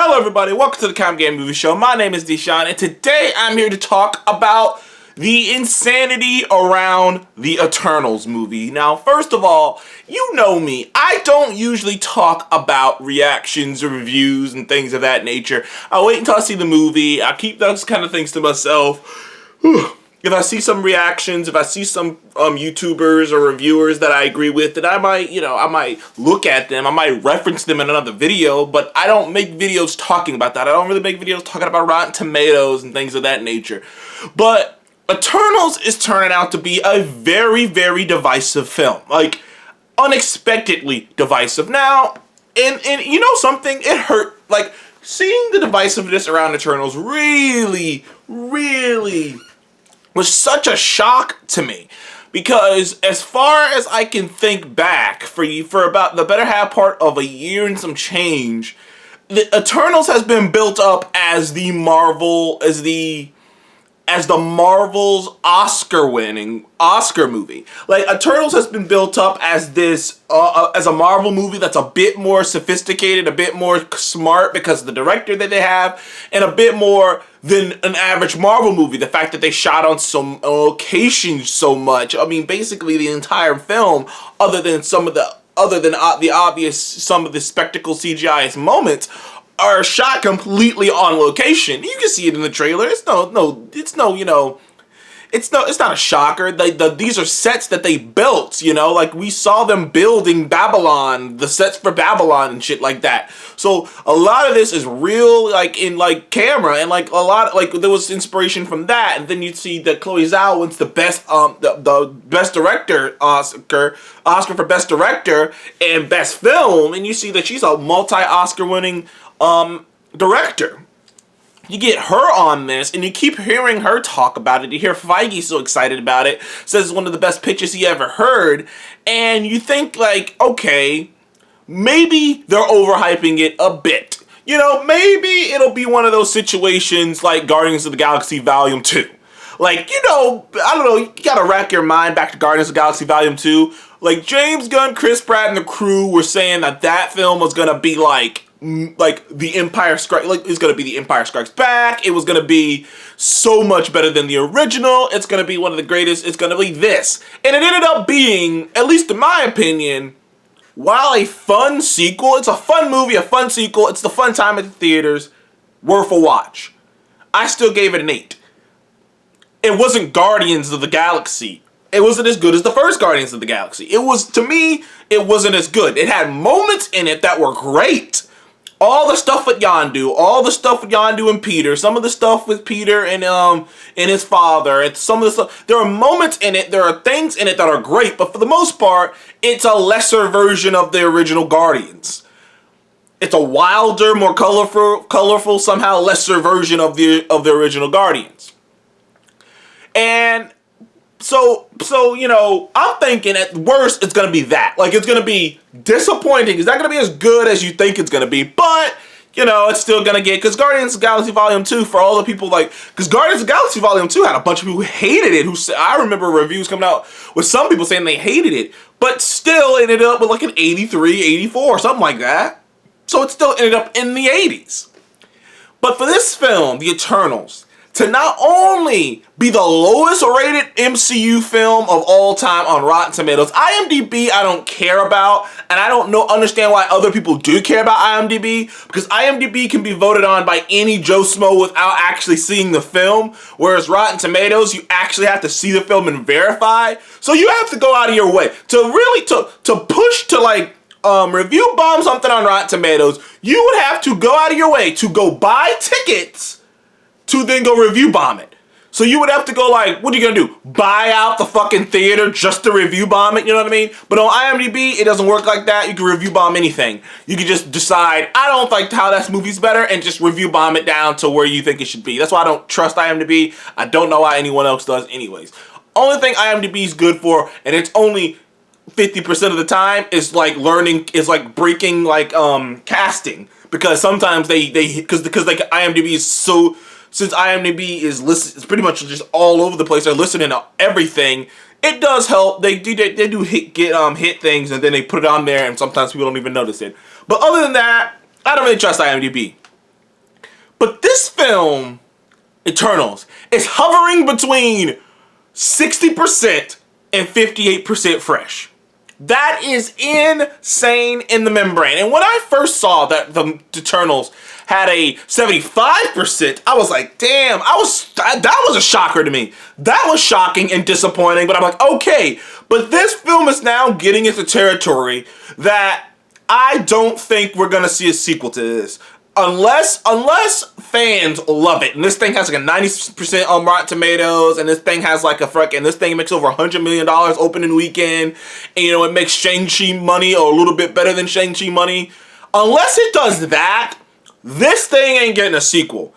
Hello everybody, welcome to the Com Game Movie Show. My name is Deshaun, and today I'm here to talk about the insanity around the Eternals movie. Now, first of all, you know me. I don't usually talk about reactions or reviews and things of that nature. I wait until I see the movie. I keep those kind of things to myself. If I see some reactions, if I see some YouTubers or reviewers that I agree with, then I might look at them, I might reference them in another video, but I don't make videos talking about that. I don't really make videos talking about Rotten Tomatoes and things of that nature. But Eternals is turning out to be a very, very divisive film. Like, unexpectedly divisive. Now, and you know something? It hurt. Like, seeing the divisiveness around Eternals really was such a shock to me, because as far as I can think back, for about the better half part of a year and some change, the Eternals has been built up as the Marvel's Oscar-winning Oscar movie. Like, Eternals has been built up as this as a Marvel movie that's a bit more sophisticated, a bit more smart because of the director that they have, and a bit more than an average Marvel movie. The fact that they shot on some locations so much. I mean, basically the entire film, other than the obvious, some of the spectacle CGI moments, are shot completely on location. You can see it in the trailer. It's not a shocker. These are sets that they built, you know, like we saw them building Babylon, the sets for Babylon and shit like that. So a lot of this is real, like in like camera, and like a lot, like there was inspiration from that. And then you see that Chloé Zhao wins the best the best director Oscar for best director and best film, and you see that she's a multi-Oscar winning director. You get her on this, and you keep hearing her talk about it. You hear Feige so excited about it, says it's one of the best pitches he ever heard, and you think, like, okay, maybe they're overhyping it a bit. You know, maybe it'll be one of those situations like Guardians of the Galaxy Volume 2. Like, you know, I don't know, you gotta rack your mind back to Guardians of the Galaxy Volume 2. Like, James Gunn, Chris Pratt, and the crew were saying that film was gonna be like the Empire Strikes, like, it's gonna be the Empire Strikes Back. It was gonna be so much better than the original. It's gonna be one of the greatest. It's gonna be this, and it ended up being, at least in my opinion, while a fun sequel, it's a fun movie, a fun sequel. It's the fun time at the theaters, worth a watch. I still gave it an 8. It wasn't Guardians of the Galaxy. It wasn't as good as the first Guardians of the Galaxy. It was, to me, it wasn't as good. It had moments in it that were great. All the stuff with Yondu and Peter, some of the stuff with Peter and his father, and some of the stuff, there are moments in it, there are things in it that are great, but for the most part, it's a lesser version of the original Guardians. It's a wilder, more colorful, somehow lesser version of the original Guardians. And so, you know, I'm thinking at worst it's going to be that. Like, it's going to be disappointing. It's not going to be as good as you think it's going to be. But, you know, it's still going to get, because Guardians of the Galaxy Volume 2, for all the people, like, because Guardians of the Galaxy Volume 2 had a bunch of people who hated it. I remember reviews coming out with some people saying they hated it. But still ended up with like an 83, 84, something like that. So it still ended up in the 80s. But for this film, The Eternals, to not only be the lowest rated MCU film of all time on Rotten Tomatoes, IMDb I don't care about, and I don't understand why other people do care about IMDb, because IMDb can be voted on by any Joe Smo without actually seeing the film, whereas Rotten Tomatoes, you actually have to see the film and verify. So you have to go out of your way to really to push to like review bomb something on Rotten Tomatoes. You would have to go out of your way to go buy tickets to then go review bomb it. So you would have to go like, what are you gonna do? Buy out the fucking theater just to review bomb it, you know what I mean? But on IMDb, it doesn't work like that. You can review bomb anything. You can just decide, I don't like how this movie's better, and just review bomb it down to where you think it should be. That's why I don't trust IMDb. I don't know why anyone else does anyways. Only thing IMDb is good for, and it's only 50% of the time, is like breaking like casting. Because sometimes because IMDb is so, since IMDb is it's pretty much just all over the place. They're listening to everything. It does help. They do hit things, and then they put it on there, and sometimes people don't even notice it. But other than that, I don't really trust IMDb. But this film, Eternals, is hovering between 60% and 58% fresh. That is insane in the membrane. And when I first saw that the Eternals had a 75%, I was like, damn, that was a shocker to me. That was shocking and disappointing, but I'm like, okay. But this film is now getting into territory that I don't think we're gonna see a sequel to this. Unless fans love it, and this thing has like a 90% on Rotten Tomatoes, and this thing has like this thing makes over $100 million opening weekend, and it makes Shang-Chi money or a little bit better than Shang-Chi money. Unless it does that, this thing ain't getting a sequel.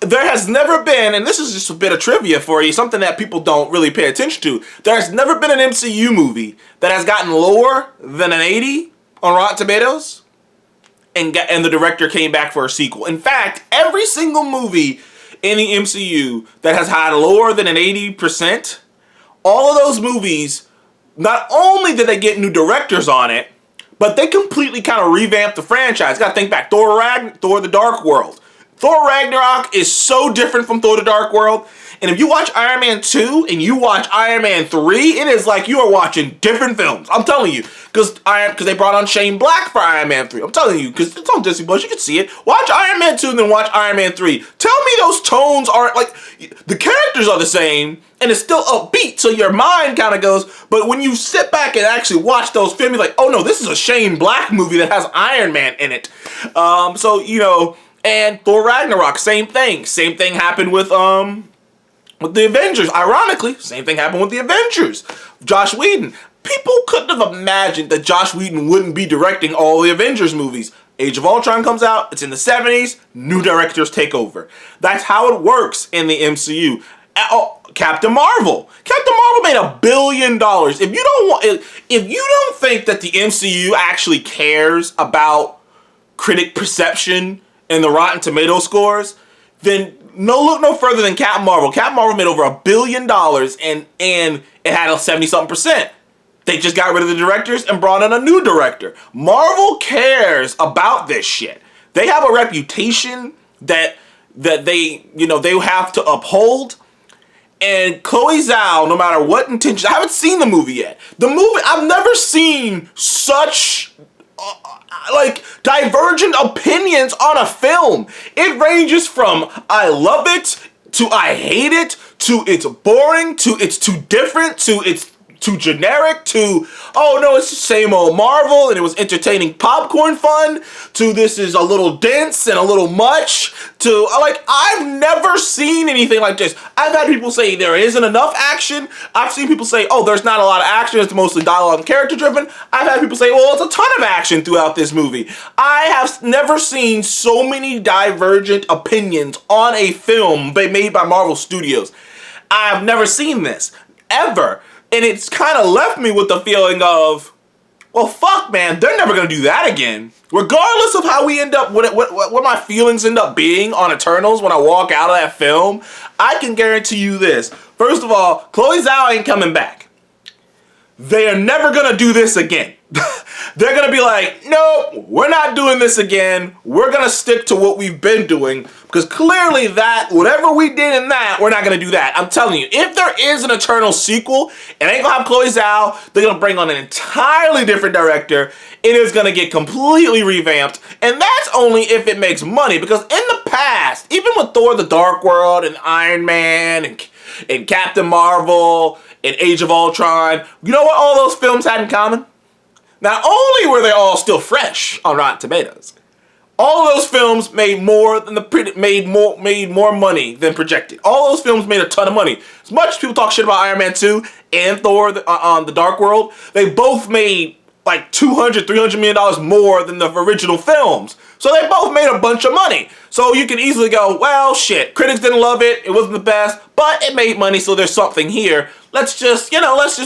There has never been, and this is just a bit of trivia for you, something that people don't really pay attention to. There has never been an MCU movie that has gotten lower than an 80 on Rotten Tomatoes. And the director came back for a sequel. In fact, every single movie in the MCU that has had lower than an 80%, all of those movies, not only did they get new directors on it, but they completely kind of revamped the franchise. Gotta think back, Thor the Dark World. Thor Ragnarok is so different from Thor the Dark World. And if you watch Iron Man 2 and you watch Iron Man 3, it is like you are watching different films. I'm telling you. Because they brought on Shane Black for Iron Man 3. I'm telling you, because it's on Disney Plus, you can see it. Watch Iron Man 2 and then watch Iron Man 3. Tell me those tones aren't like, the characters are the same, and it's still upbeat, so your mind kind of goes, but when you sit back and actually watch those films, you're like, oh no, this is a Shane Black movie that has Iron Man in it. And Thor Ragnarok, same thing. Same thing happened with the Avengers. Ironically, same thing happened with the Avengers. Joss Whedon. People couldn't have imagined that Joss Whedon wouldn't be directing all the Avengers movies. Age of Ultron comes out, it's in the 70s, new directors take over. That's how it works in the MCU. Captain Marvel. Captain Marvel made $1 billion. If you don't think that the MCU actually cares about critic perception and the Rotten Tomato scores, then look no further than Captain Marvel. Captain Marvel made over $1 billion and it had a 70-something%. They just got rid of the directors and brought in a new director. Marvel cares about this shit. They have a reputation that they have to uphold. And Chloé Zhao, no matter what intention, I haven't seen the movie yet. I've never seen such divergent opinions on a film. It ranges from I love it to I hate it to it's boring to it's too different to it's too generic to oh no, it's the same old Marvel and it was entertaining popcorn fun to this is a little dense and a little much to I've never seen anything like this. I've had people say there isn't enough action. I've seen people say, oh, there's not a lot of action, it's mostly dialogue and character driven. I've had people say, well, it's a ton of action throughout this movie. I have never seen so many divergent opinions on a film made by Marvel Studios. I've never seen this, ever. And it's kind of left me with the feeling of, well, fuck, man, they're never going to do that again. Regardless of how we end up, what my feelings end up being on Eternals when I walk out of that film, I can guarantee you this. First of all, Chloé Zhao ain't coming back. They are never going to do this again. They're going to be like, no, we're not doing this again. We're going to stick to what we've been doing. Because clearly whatever we did in that, we're not going to do that. I'm telling you, if there is an Eternal sequel, it ain't going to have Chloé Zhao. They're going to bring on an entirely different director. It is going to get completely revamped. And that's only if it makes money. Because in the past, even with Thor the Dark World and Iron Man and Captain Marvel and Age of Ultron, you know what all those films had in common? Not only were they all still fresh on Rotten Tomatoes, all of those films made more money than projected. All those films made a ton of money. As much as people talk shit about Iron Man 2 and Thor on the Dark World, they both made like $200-300 million more than the original films. So they both made a bunch of money. So you can easily go, well, shit, critics didn't love it, it wasn't the best, but it made money, so there's something here. Let's just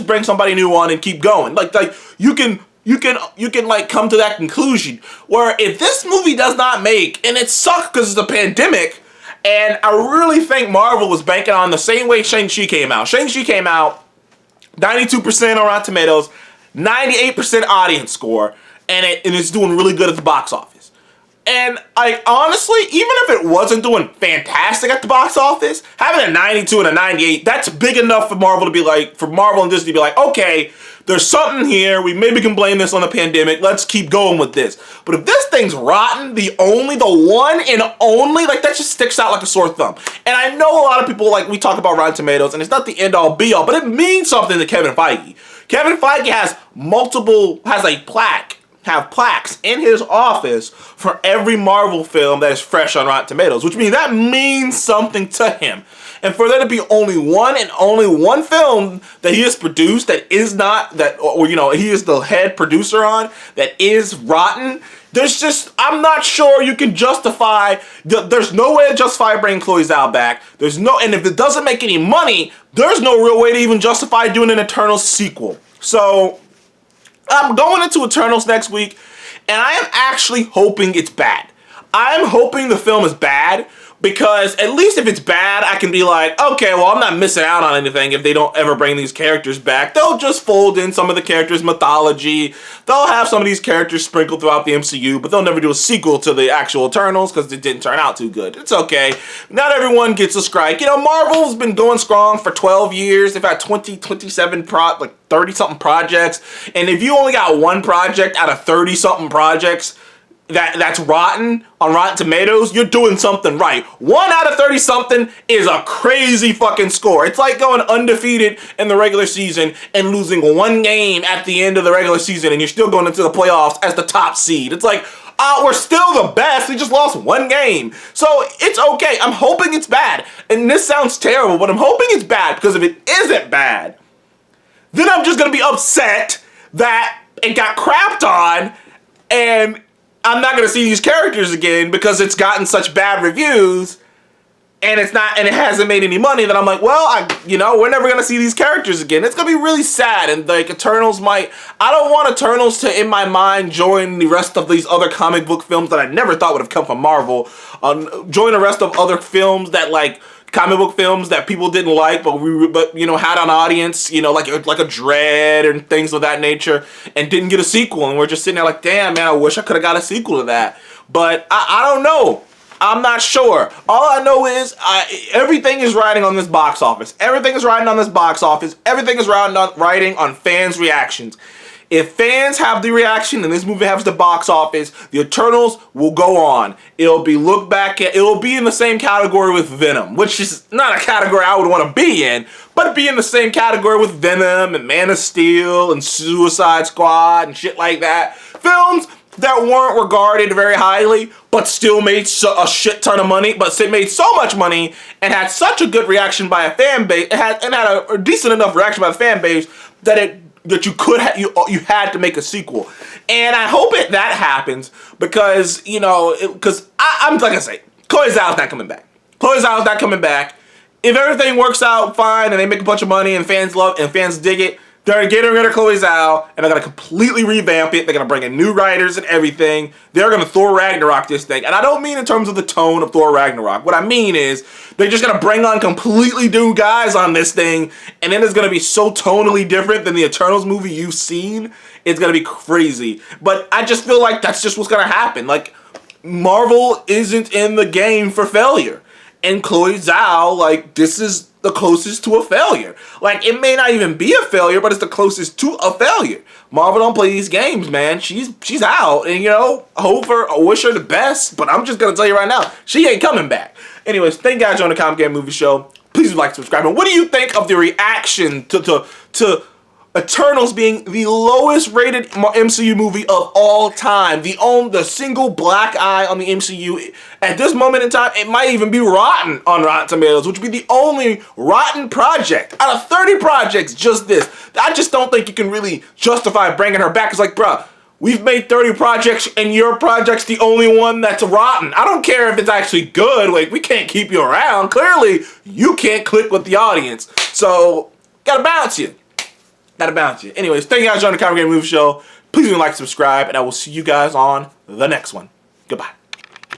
bring somebody new on and keep going. Like you can come to that conclusion where if this movie does not make, and it sucks because it's a pandemic, and I really think Marvel was banking on the same way Shang-Chi came out. Shang-Chi came out 92% on Rotten Tomatoes, 98% audience score, and it's doing really good at the box office. And I honestly, even if it wasn't doing fantastic at the box office, having a 92 and a 98, that's big enough for Marvel to be like, for Marvel and Disney to be like, okay, there's something here. We maybe can blame this on the pandemic. Let's keep going with this. But if this thing's rotten, the one and only, like, that just sticks out like a sore thumb. And I know a lot of people, like, we talk about Rotten Tomatoes, and it's not the end all be all, but it means something to Kevin Feige. Kevin Feige has plaques in his office for every Marvel film that is fresh on Rotten Tomatoes, which means that means something to him. And for there to be only one film that he has produced that is not, that, or, you know, he is the head producer on, that is rotten, I'm not sure you can justify, there's no way to justify bringing Chloé Zhao back. And if it doesn't make any money, there's no real way to even justify doing an Eternals sequel. So, I'm going into Eternals next week, and I am actually hoping it's bad. I'm hoping the film is bad, because at least if it's bad, I can be like, okay, well, I'm not missing out on anything if they don't ever bring these characters back. They'll just fold in some of the characters' mythology. They'll have some of these characters sprinkled throughout the MCU, but they'll never do a sequel to the actual Eternals because it didn't turn out too good. It's okay. Not everyone gets a strike. You know, Marvel's been going strong for 12 years. They've had 27 30-something projects. And if you only got one project out of 30-something projects that's rotten on Rotten Tomatoes, you're doing something right. 1 out of 30-something is a crazy fucking score. It's like going undefeated in the regular season and losing one game at the end of the regular season, and you're still going into the playoffs as the top seed. It's like, we're still the best. We just lost one game. So it's okay. I'm hoping it's bad. And this sounds terrible, but I'm hoping it's bad, because if it isn't bad, then I'm just going to be upset that it got crapped on, and I'm not going to see these characters again because it's gotten such bad reviews, and it hasn't made any money, that I'm like, well, we're never going to see these characters again. It's going to be really sad, and like Eternals I don't want Eternals to, in my mind, join the rest of these other comic book films that I never thought would have come from Marvel, join the rest of other films that, like, comic book films that people didn't like, but had an audience, like a Dread and things of that nature, and didn't get a sequel, and we're just sitting there like, damn, man, I wish I could have got a sequel to that. But I don't know. I'm not sure. All I know is everything is riding on this box office. Everything is riding on this box office. Everything is riding on fans' reactions. If fans have the reaction and this movie has the box office, the Eternals will go on. It'll be looked back at. It'll be in the same category with Venom, which is not a category I would want to be in, but be in the same category with Venom and Man of Steel and Suicide Squad and shit like that. Films that weren't regarded very highly, but still made a shit ton of money, but made so much money and had such a good reaction by a fan base, and had a decent enough reaction by the fan base that you had to make a sequel. And I hope that happens, because I'm like I say, Chloé Zhao's not coming back. Chloé Zhao's not coming back. If everything works out fine and they make a bunch of money and fans dig it, they're getting rid of Chloé Zhao, and they're going to completely revamp it. They're going to bring in new writers and everything. They're going to Thor Ragnarok this thing. And I don't mean in terms of the tone of Thor Ragnarok. What I mean is they're just going to bring on completely new guys on this thing, and then it's going to be so tonally different than the Eternals movie you've seen. It's going to be crazy. But I just feel like that's just what's going to happen. Like, Marvel isn't in the game for failure. And Chloé Zhao, this is the closest to a failure. Like, it may not even be a failure, but it's the closest to a failure. Marvel don't play these games, man. She's out, and I wish her the best, but I'm just gonna tell you right now, she ain't coming back. Anyways, thank you guys for joining the Comic Game Movie Show. Please like, subscribe, and what do you think of the reaction to Eternals being the lowest rated MCU movie of all time? The single black eye on the MCU. At this moment in time, it might even be rotten on Rotten Tomatoes, which would be the only rotten project out of 30 projects, just this. I just don't think you can really justify bringing her back. It's like, bruh, we've made 30 projects and your project's the only one that's rotten. I don't care if it's actually good. Like, we can't keep you around. Clearly, you can't click with the audience. So, gotta bounce you. Anyways, thank you guys for joining the Comic Game Movie Show. Please like, subscribe, and I will see you guys on the next one. Goodbye.